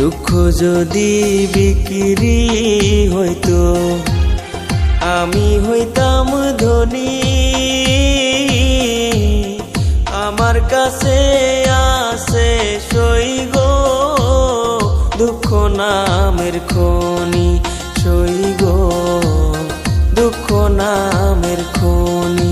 দুঃখ যদি বিক্রি হইতো আমি হইতাম ধনী। আমার কাছে আছে সই গো দুঃখ নামের খনি, সই গো দুঃখ নামের খনি।